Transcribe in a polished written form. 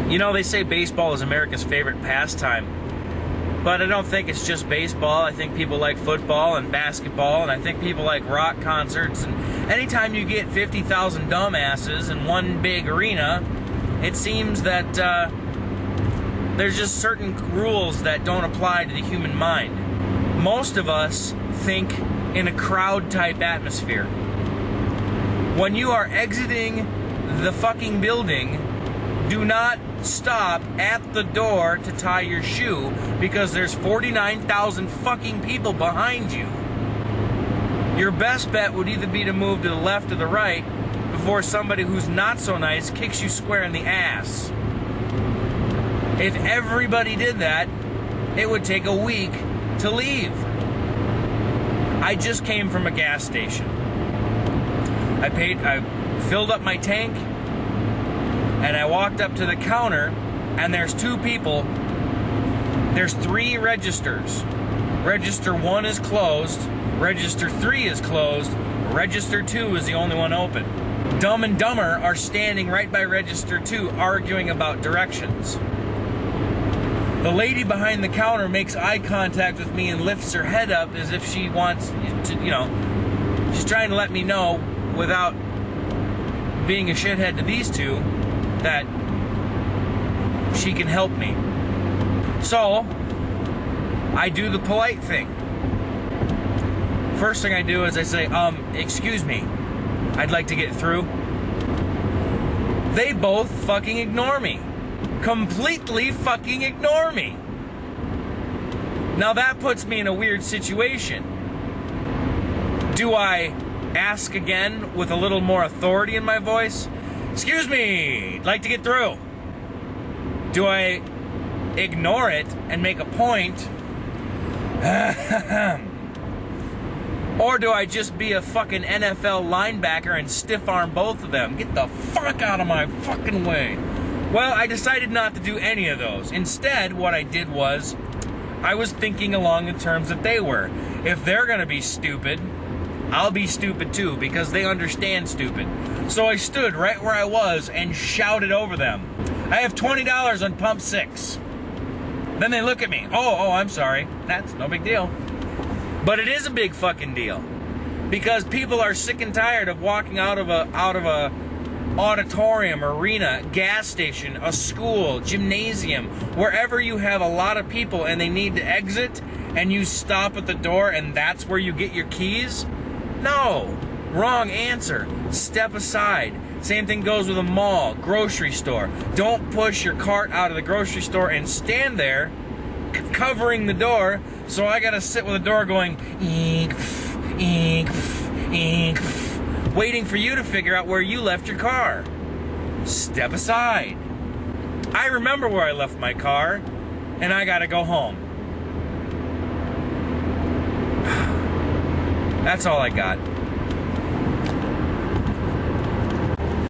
You know, they say baseball is America's favorite pastime, but I don't think it's just baseball. I think people like football and basketball, and I think people like rock concerts. And anytime you get 50,000 dumbasses in one big arena, it seems that there's just certain rules that don't apply to the human mind. Most of us think in a crowd-type atmosphere. When you are exiting the fucking building, do not stop at the door to tie your shoe because there's 49,000 fucking people behind you. Your best bet would either be to move to the left or the right before somebody who's not so nice kicks you square in the ass. If everybody did that, it would take a week to leave. I just came from a gas station. I filled up my tank, and I walked up to the counter, and there's two people. There's 3 registers. Register 1 is closed, Register 3 is closed, Register 2 is the only one open. Dumb and Dumber are standing right by Register 2 arguing about directions. The lady behind the counter makes eye contact with me and lifts her head up as if she wants to, she's trying to let me know without being a shithead to these two that she can help me. So, I do the polite thing. First thing I do is I say, excuse me, I'd like to get through. They both fucking ignore me. Completely fucking ignore me. Now that puts me in a weird situation. Do I ask again with a little more authority in my voice? Excuse me, I'd like to get through. Do I ignore it and make a point? Or do I just be a fucking NFL linebacker and stiff arm both of them? Get the fuck out of my fucking way. Well, I decided not to do any of those. Instead, what I did was, I was thinking along the terms that they were. If they're gonna be stupid, I'll be stupid too, because they understand stupid. So I stood right where I was and shouted over them, I have $20 on pump 6. Then they look at me, oh, I'm sorry. That's no big deal. But it is a big fucking deal. Because people are sick and tired of walking out of a auditorium, arena, gas station, a school, gymnasium, wherever you have a lot of people and they need to exit, and you stop at the door and that's where you get your keys? No. Wrong answer. Step aside. Same thing goes with a mall, grocery store. Don't push your cart out of the grocery store and stand there covering the door, so I gotta sit with the door going eek, eek, eek, waiting for you to figure out where you left your car. Step aside. I remember where I left my car, and I gotta go home. That's all I got.